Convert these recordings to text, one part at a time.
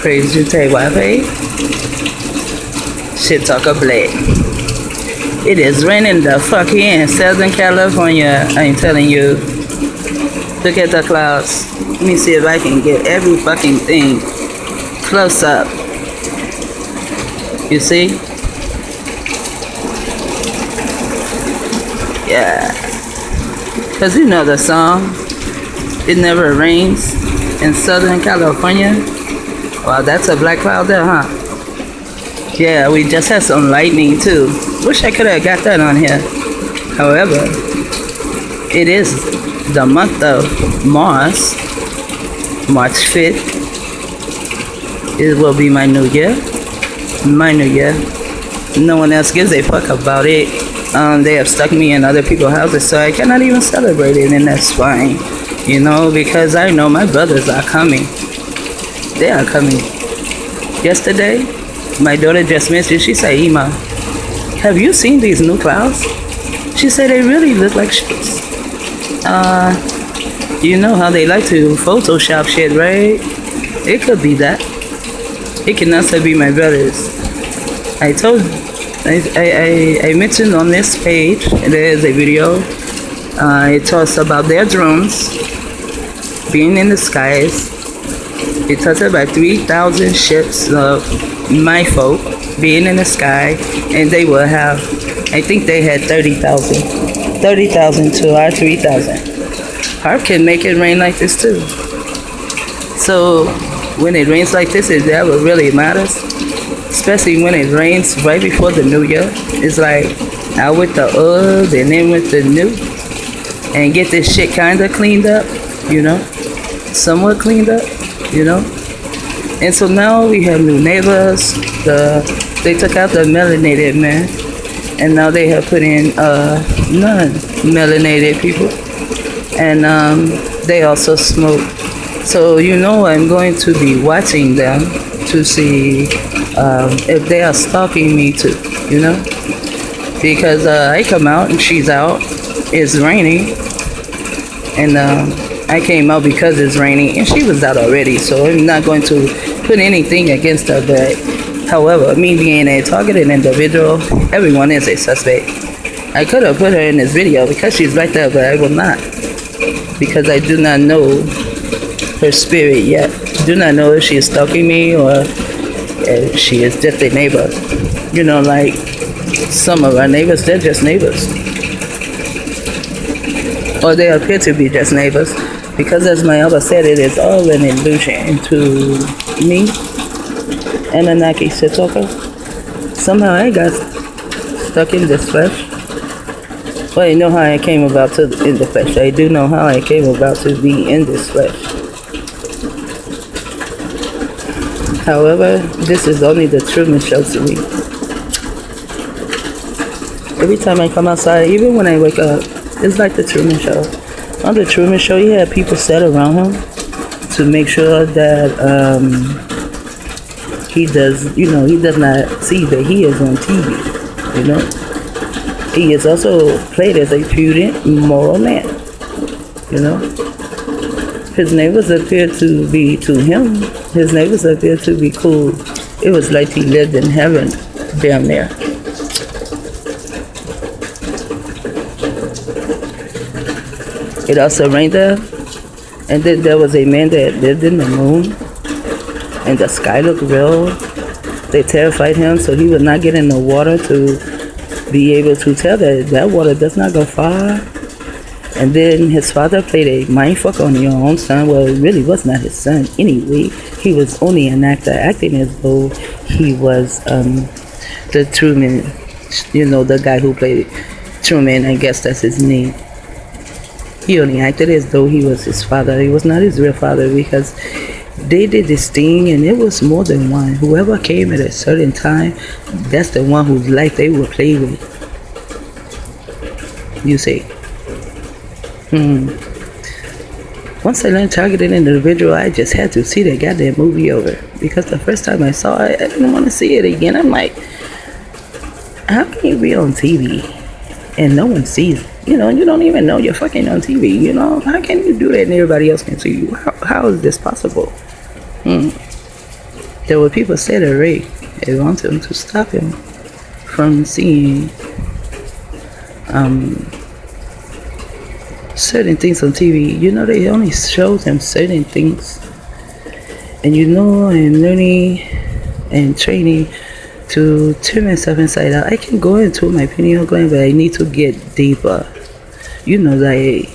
Praise you, Tay Wafe. Shit Talker Blake. It is raining the fuck here in Southern California. I'm telling you. Look at the clouds. Let me see if I can get every fucking thing close up. You see? Yeah. Cause you know the song. It never rains in Southern California. Wow, that's a black cloud there, huh? Yeah, we just had some lightning too. Wish I could have got that on here. However, it is the month of March 5th. It will be my new year. My new year. No one else gives a fuck about it. They have stuck me in other people's houses, so I cannot even celebrate it, and that's fine. You know, because I know my brothers are coming. They are coming. Yesterday, my daughter just messaged. She said, Ima, have you seen these new clouds? She said they really look like ships. You know how they like to Photoshop shit, right? It could be that. It can also be my brothers. I mentioned on this page, there is a video. It talks about their drones being in the skies. It talks about 3,000 ships of my folk being in the sky, and they will have, I think they had 30,000 to our 3,000. Harp can make it rain like this too. So when it rains like this, is that what really matters? Especially when it rains right before the new year. It's like out with the old and then with the new, and get this shit kind of cleaned up, you know, somewhat cleaned up, you know. And so now we have new neighbors. They took out the melanated man, and now they have put in non-melanated people, and they also smoke. So you know I'm going to be watching them to see if they are stalking me too, you know, because I come out and she's out. It's raining, and I came out because it's raining, and she was out already, so I'm not going to put anything against her. But however, me being a targeted individual, everyone is a suspect. I could have put her in this video because she's right there, but I will not, because I do not know her spirit yet. Do not know if she is stalking me or if she is just a neighbor. You know, like some of our neighbors, they're just neighbors, or they appear to be just neighbors, because as my other said, it is all an illusion to me, Anunnaki SHEitTalkHER. Somehow I got stuck in this flesh. Well, I know how I came about to in the flesh. I do know how I came about to be in this flesh. However, this is only the Truman Show to me. Every time I come outside, even when I wake up, it's like the Truman Show. On the Truman Show, he had people set around him to make sure that he does not see that he is on TV, you know. He is also played as a prudent, moral man, you know. His neighbors appear to be, to him, his neighbors appear to be cool. It was like he lived in heaven down there. It also rained there, and then there was a man that lived in the moon, and the sky looked real. They terrified him, so he would not get in the water to be able to tell that water does not go far. And then his father played a mindfuck on your own son. Well, it really was not his son anyway. He was only an actor, acting as though he was the Truman, you know, the guy who played Truman. I guess that's his name. He only acted as though he was his father. He was not his real father, because they did this thing, and it was more than one. Whoever came at a certain time, that's the one whose life they would play with. You see. Once I learned targeted individual, I just had to see that goddamn movie over, because the first time I saw it, I didn't want to see it again. I'm like, how can you be on TV and no one sees it? You know, you don't even know you're fucking on TV, you know? How can you do that and everybody else can see you? How is this possible? There were people said a rape. They want him to stop him from seeing certain things on TV. You know, they only show them certain things. And you know, I'm learning and training to turn myself inside out. I can go into my pineal gland, but I need to get deeper. You know, like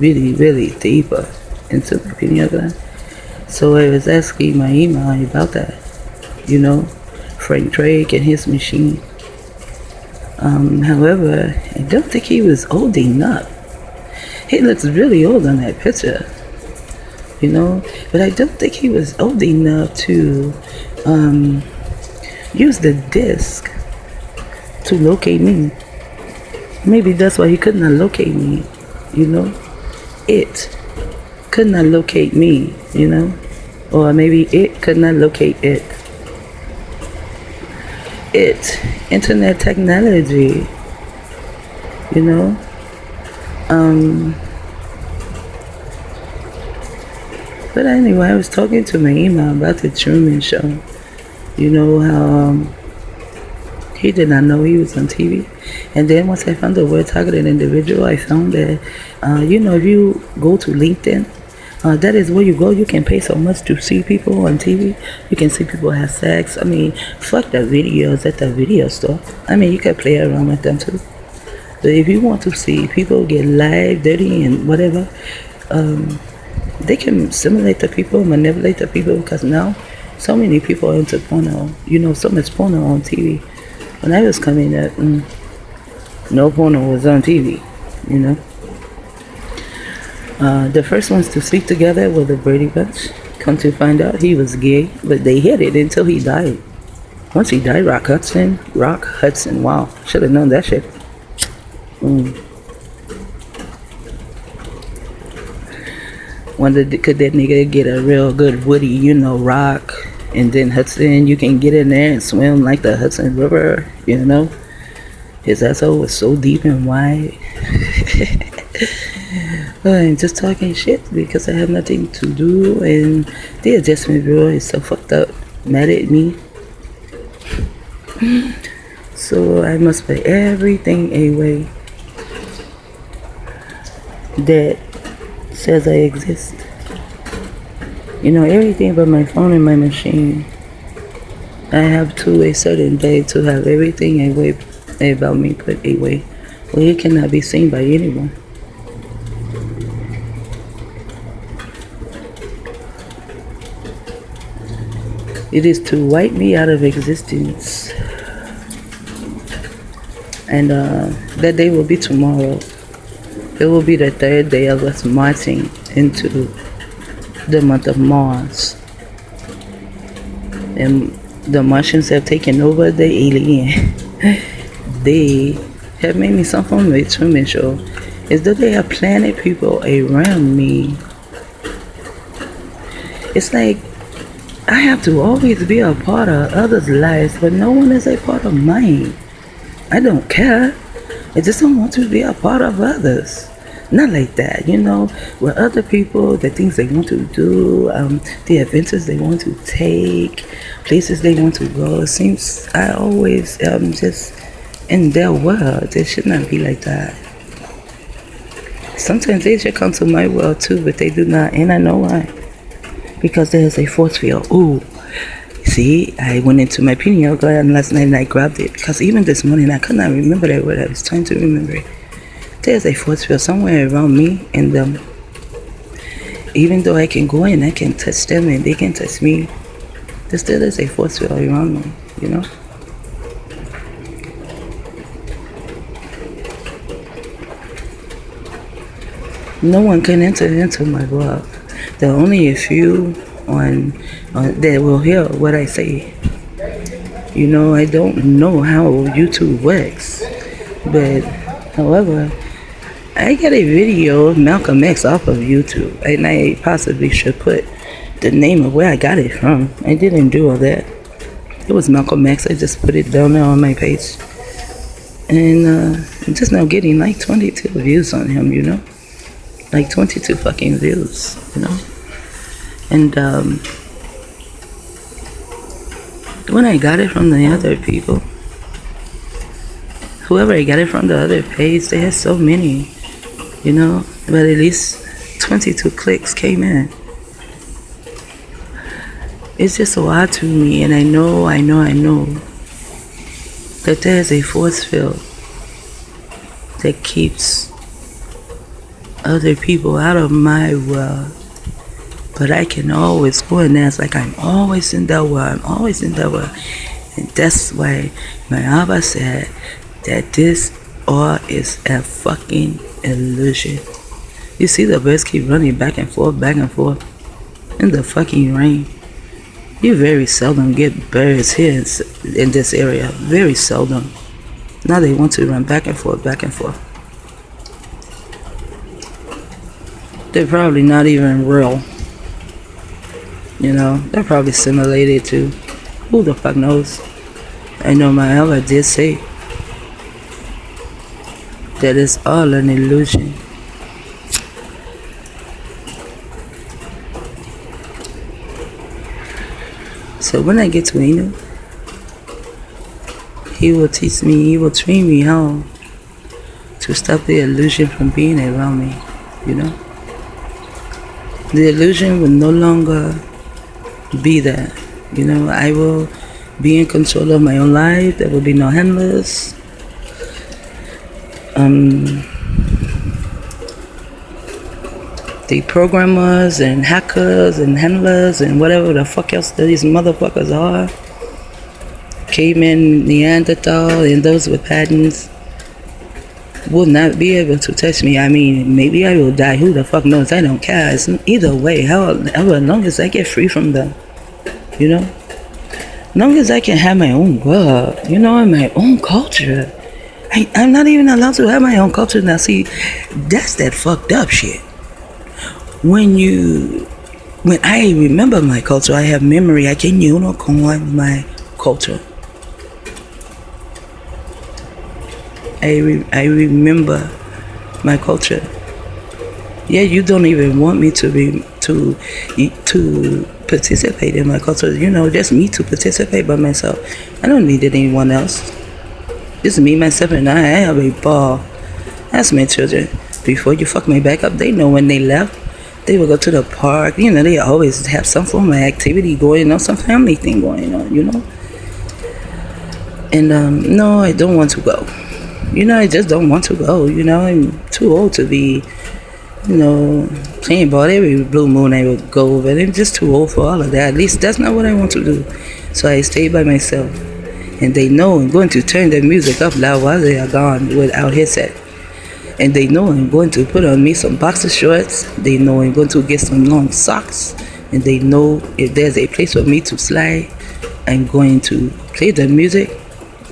really, really deeper into my pineal gland. So I was asking my email about that. You know, Frank Drake and his machine. However, I don't think he was old enough. He looks really old on that picture. You know, but I don't think he was old enough to use the disc to locate me. Maybe that's why he could not locate me, you know. It could not locate me, you know. Or maybe it could not locate it. It, internet technology, you know. But anyway, I was talking to my email about the Truman Show. You know how he did not know he was on TV. And then once I found the word targeted individual, I found that, you know, if you go to LinkedIn, that is where you go. You can pay so much to see people on TV. You can see people have sex. I mean, fuck the videos at the video store. I mean, you can play around with them too. But if you want to see people get live, dirty, and whatever, they can simulate the people, manipulate the people, because now so many people are into porno. You know, so much porno on TV. When I was coming up, no porno was on TV, you know. The first ones to sleep together were the Brady Bunch. Come to find out, he was gay, but they hid it until he died. Once he died, Rock Hudson, wow, should have known that shit. Could that nigga get a real good Woody, you know, Rock, and then Hudson, you can get in there and swim like the Hudson River, you know. His asshole was so deep and wide. I'm just talking shit because I have nothing to do, and the Adjustment Bureau is so fucked up, mad at me. So I must put everything away that says I exist. You know, everything but my phone and my machine. I have to a certain day to have everything away about me put away, where it cannot be seen by anyone. It is to wipe me out of existence. And that day will be tomorrow. It will be the third day of us marching into the month of Mars. And the Martians have taken over the alien. They have made me some form of a Truman Show. As though they have planted people around me. It's like I have to always be a part of others' lives, but no one is a part of mine. I don't care. I just don't want to be a part of others. Not like that, you know, with other people, the things they want to do, the adventures they want to take, places they want to go. It seems I always just in their world. It should not be like that. Sometimes they should come to my world too, but they do not, and I know why. Because there's a force field. Ooh, see, I went into my pineal gland last night and I grabbed it, because even this morning I could not remember that word. I was trying to remember it. There's a force field somewhere around me and them. Even though I can go in, I can touch them and they can touch me, there still is a force field around me, you know. No one can enter into my world. There are only a few on that will hear what I say. You know, I don't know how YouTube works, but however, I got a video of Malcolm X off of YouTube, and I possibly should put the name of where I got it from. I didn't do all that. It was Malcolm X. I just put it down there on my page, and I'm just now getting like 22 views on him, you know, like 22 fucking views, you know. And When I got it from the other people, whoever I got it from the other page, they had so many, but at least 22 clicks came in. It's just so odd to me, and I know that there's a force field that keeps other people out of my world. But I can always go in there. It's like I'm always in that world. And that's why my Abba said that this all is a fucking illusion. You see the birds keep running back and forth in the fucking rain. You very seldom get birds here in this area. Very seldom. Now they want to run back and forth. They're probably not even real. They're probably simulated too. Who the fuck knows? I know my Ella did say that it's all an illusion. So when I get to Inu, he will teach me, he will train me how to stop the illusion from being around me, The illusion will no longer be there. I will be in control of my own life. There will be no handlers. The programmers and hackers and handlers and whatever the fuck else that these motherfuckers are, cavemen, Neanderthal, and those with patents will not be able to touch me. I mean, maybe I will die. Who the fuck knows? I don't care. It's either way, however long as I get free from them, long as I can have my own world, and my own culture. I'm not even allowed to have my own culture now. See, that's that fucked up shit. When I remember my culture, I have memory. I can unicorn my culture. I remember my culture. Yeah, you don't even want me to participate in my culture. Just me to participate by myself. I don't need anyone else. It's me, myself, and I have a ball. That's my children. Before you fuck me back up, they know when they left. They will go to the park. They always have some form of activity going on, some family thing going on, And no, I don't want to go. I just don't want to go. I'm too old to be, playing ball every blue moon. I would go, but I'm just too old for all of that. At least that's not what I want to do. So I stay by myself. And they know I'm going to turn the music up loud while they are gone without headset. And they know I'm going to put on me some boxer shorts. They know I'm going to get some long socks. And they know if there's a place for me to slide, I'm going to play the music.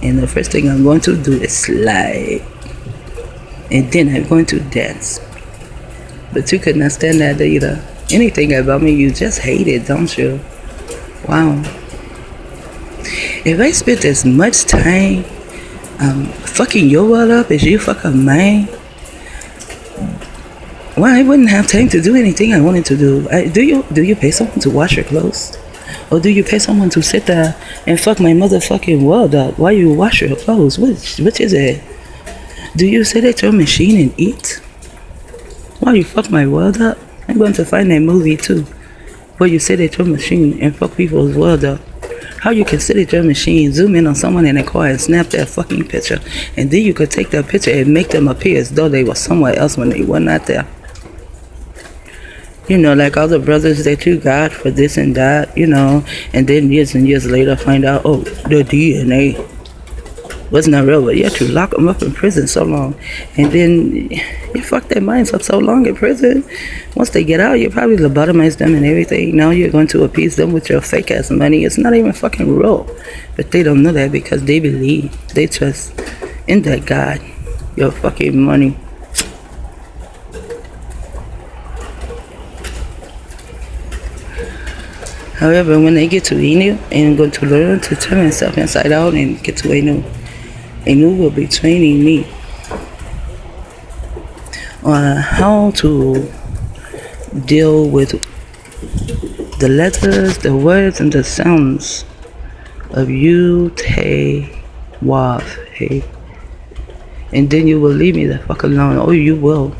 And the first thing I'm going to do is slide. And then I'm going to dance. But you could not stand that either. Anything about me, you just hate it, don't you? Wow. If I spent as much time fucking your world up as you fucking mine, well, I wouldn't have time to do anything I wanted to do. Do you pay someone to wash your clothes? Or do you pay someone to sit there and fuck my motherfucking world up while you wash your clothes? Which is it? Do you sit at your machine and eat while you fuck my world up? I'm going to find that movie too, where you sit at your machine and fuck people's world up. How you can sit at your machine, zoom in on someone in a car and snap that fucking picture, and then you could take that picture and make them appear as though they were somewhere else when they were not there. Like all the brothers that you got for this and that, and then years and years later find out, oh, the DNA was not real, but yet you lock them up in prison so long, and then you fuck their minds up so long in prison. Once they get out, you probably lobotomize them and everything. Now you're going to appease them with your fake ass money. It's not even fucking real, but they don't know that because they believe, they trust in that God, your fucking money. However, when they get to Inu, I'm going to learn to turn myself inside out and get to Inu. Inu will be training me on how to deal with the letters, the words, and the sounds of you, Tay, Wav, hey. And then you will leave me the fuck alone. Oh, you will.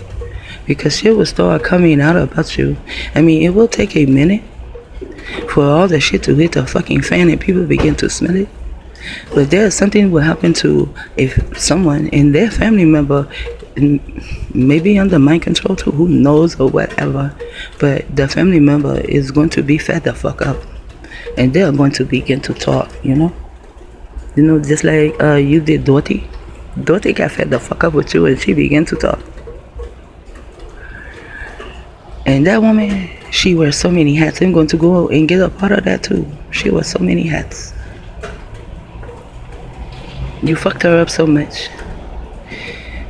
Because shit will start coming out about you. I mean, it will take a minute for all the shit to hit the fucking fan and people begin to smell it. But there's something will happen to if someone and their family member maybe under mind control too, who knows or whatever. But the family member is going to be fed the fuck up. And they're going to begin to talk, you know? You know, just like you did Dorothy. Dorothy got fed the fuck up with you and she began to talk. And that woman, she wears so many hats. I'm going to go and get a part of that too. She wears so many hats. You fucked her up so much.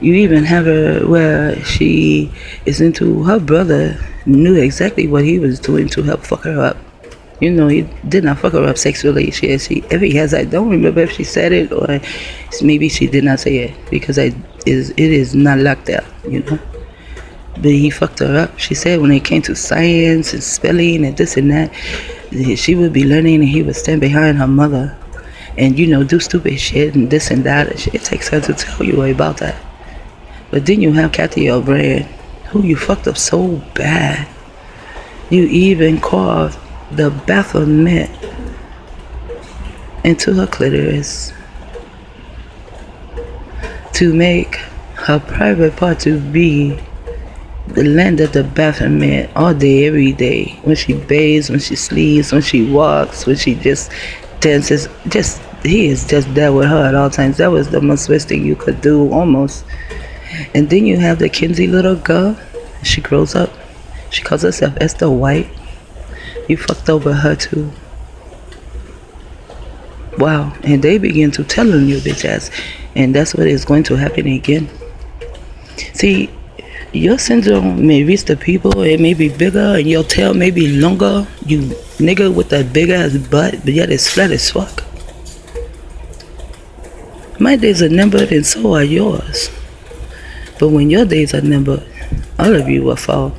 You even have her where she is into her brother knew exactly what he was doing to help fuck her up. You know, he did not fuck her up sexually. If he has, I don't remember if she said it or maybe she did not say it because it is not locked out, you know. But he fucked her up. She said when it came to science and spelling and this and that, she would be learning and he would stand behind her mother and, you know, do stupid shit and this and that. And it takes her to tell you about that. But then you have Kathy O'Brien, who you fucked up so bad. You even carved the Baphomet into her clitoris to make her private part to be the land of the Baphomet all day, every day. When she bathes, when she sleeps, when she walks, when she just dances, he is just there with her at all times. That was the most worst thing you could do, almost. And then you have the Kinsey little girl. She grows up. She calls herself Esther White. You fucked over her too. Wow. And they begin to tell on you, bitch ass. And that's what is going to happen again. See, your syndrome may reach the people, it may be bigger, and your tail may be longer. You nigga with a big ass butt, but yet it's flat as fuck. My days are numbered and so are yours. But when your days are numbered, all of you will fall.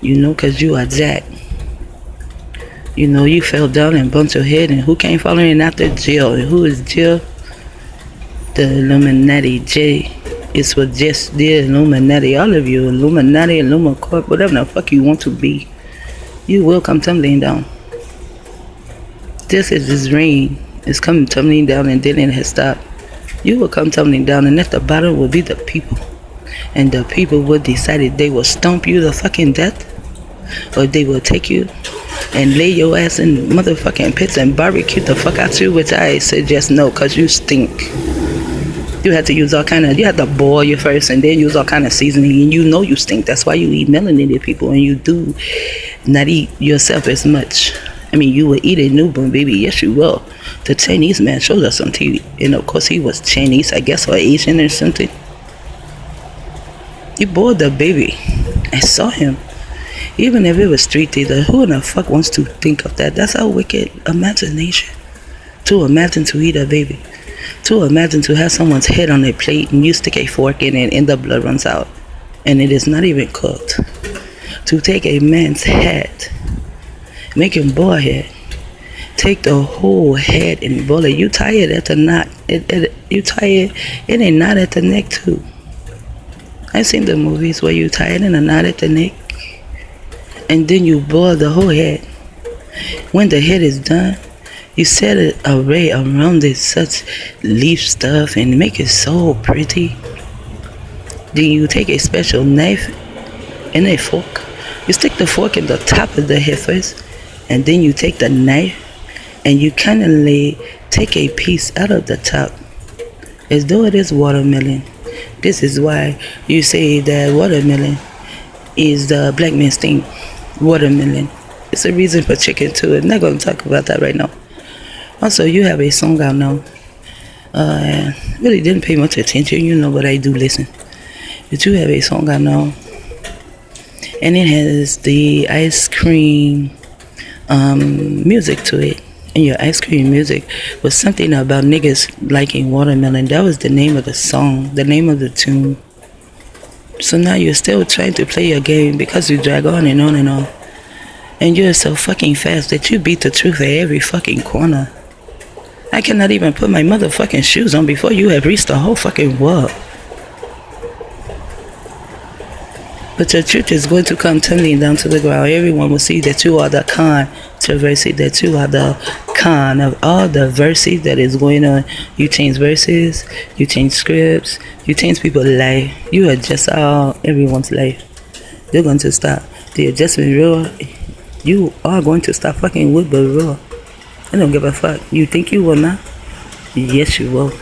You know, cause you are Jack. You know, you fell down and bumped your head, and who came following after Jill? And who is Jill? The Illuminati. J is what just did Illuminati. All of you, Illuminati, Illumicorp, whatever the fuck you want to be, you will come tumbling down. Just as this rain is coming tumbling down and then it has stopped, you will come tumbling down, and at the bottom will be the people. And the people will decide if they will stomp you to fucking death, or they will take you and lay your ass in motherfucking pits and barbecue the fuck out you, which I suggest no, cause you stink. You have to use all kind of, you have to boil you first and then use all kind of seasoning, and you know you stink. That's why you eat melanated people, and you do not eat yourself as much. I mean, you will eat a newborn baby, yes you will. The Chinese man showed us on TV, and of course he was Chinese, I guess, or Asian or something. You boiled the baby. I saw him. Even if it was street theater, who in the fuck wants to think of that? That's a wicked imagination. To imagine to eat a baby. To imagine to have someone's head on their plate and you stick a fork in it and the blood runs out. And it is not even cooked. To take a man's head, make him boil head, take the whole head and boil it. You tie it at the knot. You tie it in a knot at the neck too. I've seen the movies where you tie it in a knot at the neck and then you boil the whole head. When the head is done, you set an array around it, such leaf stuff, and make it so pretty. Then you take a special knife and a fork. You stick the fork in the top of the head first, and then you take the knife and you kindly take a piece out of the top as though it is watermelon. This is why you say that watermelon is the black man's thing. Watermelon. It's a reason for chicken too. I'm not going to talk about that right now. Also, you have a song out now. Really didn't pay much attention, you know, but I do listen. But you have a song out now, and it has the ice cream music to it. And your ice cream music was something about niggas liking watermelon. That was the name of the song, the name of the tune. So now you're still trying to play your game because you drag on and on and on. And you're so fucking fast that you beat the truth at every fucking corner. I cannot even put my motherfucking shoes on before you have reached the whole fucking world. But your truth is going to come tumbling down to the ground. Everyone will see that you are the controversy, that you are the con of all the verses that is going on. You change verses, you change scripts, you change people's life. You adjust everyone's life. You're going to stop the adjustment real. You are going to stop fucking with the real. I don't give a fuck. You think you will not? Yes, you will.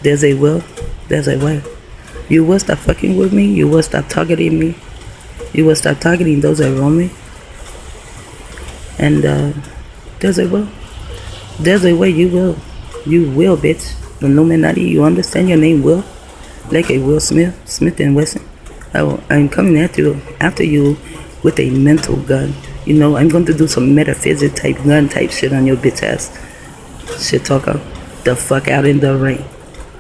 There's a will, there's a way. You will stop fucking with me. You will stop targeting me. You will stop targeting those around me. And there's a will. There's a way. You will. You will, bitch. The Illuminati. You understand your name, Will? Like a Will Smith, Smith and Wesson. I'm coming after you with a mental gun. You know, I'm going to do some metaphysics type gun type shit on your bitch ass. Shit talker. The fuck out in the ring.